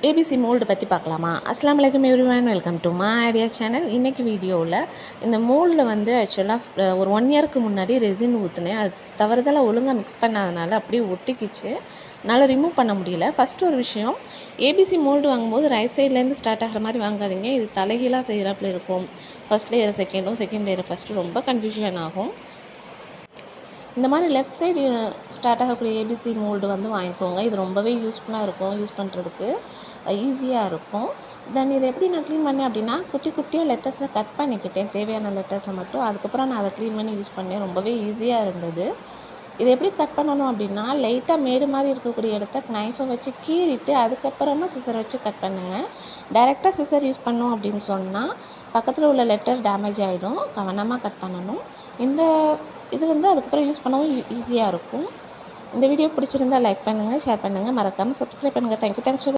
ABC mould பற்றி பார்க்கலாமா? அஸ்ஸலாமு அலைக்கும் everyone, welcome to my idea channel. இன்றைக்கி வீடியோவில் இந்த மோல்டில் வந்து ஆக்சுவலாக ஒரு 1 இயருக்கு முன்னாடி ரெசின் ஊற்றுனேன். அது தவறுதலாக ஒழுங்காக மிக்ஸ் பண்ணாதனால அப்படியே ஒட்டிக்கிச்சு. என்னால் ரிமூவ் பண்ண முடியல. ஃபஸ்ட்டு ஒரு விஷயம், ஏபிசி மோல்டு வாங்கும்போது ரைட் சைட்லேருந்து ஸ்டார்ட் ஆகிற மாதிரி வாங்காதீங்க. இது தலைகீழாக செய்கிறாப்புல இருக்கும். ஃபஸ்ட் லேயர் செகண்டும், செகண்ட் லேயர் ஃபஸ்ட்டு, ரொம்ப கன்ஃபியூஷன் ஆகும். இந்த மாதிரி லெஃப்ட் சைடு ஸ்டார்ட் ஆகக்கூடிய ஏபிசி மோல்டு வந்து வாங்கிக்கோங்க. இது ரொம்பவே யூஸ்ஃபுல்லாக இருக்கும், யூஸ் பண்ணுறதுக்கு ஈஸியாக இருக்கும். தென் இதை எப்படி நான் க்ளீன் பண்ணேன் அப்படின்னா, குட்டி குட்டியாக லெட்டர்ஸை கட் பண்ணிக்கிட்டேன், தேவையான லெட்டர்ஸை மட்டும். அதுக்கப்புறம் நான் அதை க்ளீன் பண்ணி யூஸ் பண்ணேன். ரொம்பவே ஈஸியாக இருந்தது. இதை எப்படி கட் பண்ணணும் அப்படின்னா, லைட்டாக மேடு மாதிரி இருக்கக்கூடிய இடத்த நைஃபை வச்சு கீறிட்டு அதுக்கப்புறமா சிசர் வச்சு கட் பண்ணுங்கள். டைரெக்டாக சிசர் யூஸ் பண்ணோம் அப்படின்னு சொன்னால் பக்கத்தில் உள்ள லெட்டர் டேமேஜ் ஆகிடும். கவனமாக கட் பண்ணணும். இது வந்து அதுக்கப்புறம் யூஸ் பண்ணவும் ஈஸியாக இருக்கும். இந்த வீடியோ பிடிச்சிருந்தால் லைக் பண்ணுங்கள், ஷேர் பண்ணுங்கள், மறக்காமல் சப்ஸ்கிரைப் பண்ணுங்கள். Thanks for